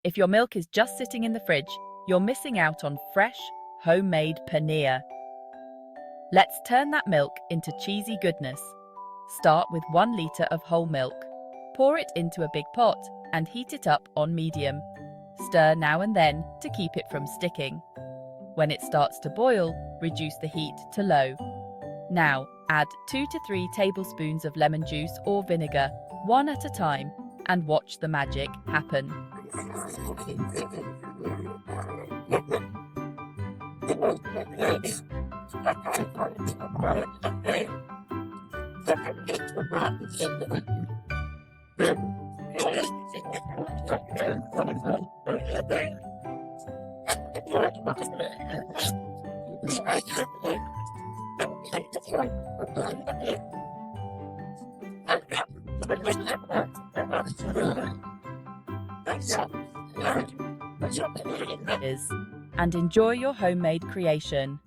If your milk is just sitting in the fridge, you're missing out on fresh, homemade paneer. Let's turn that milk into cheesy goodness. Start with 1 liter of whole milk. Pour it into a big pot and heat it up on medium. Stir now and then to keep it from sticking. When it starts to boil, reduce the heat to low. Now, add 2 to 3 tablespoons of lemon juice or vinegar, one at a time, and watch the magic happen. And enjoy your homemade creation.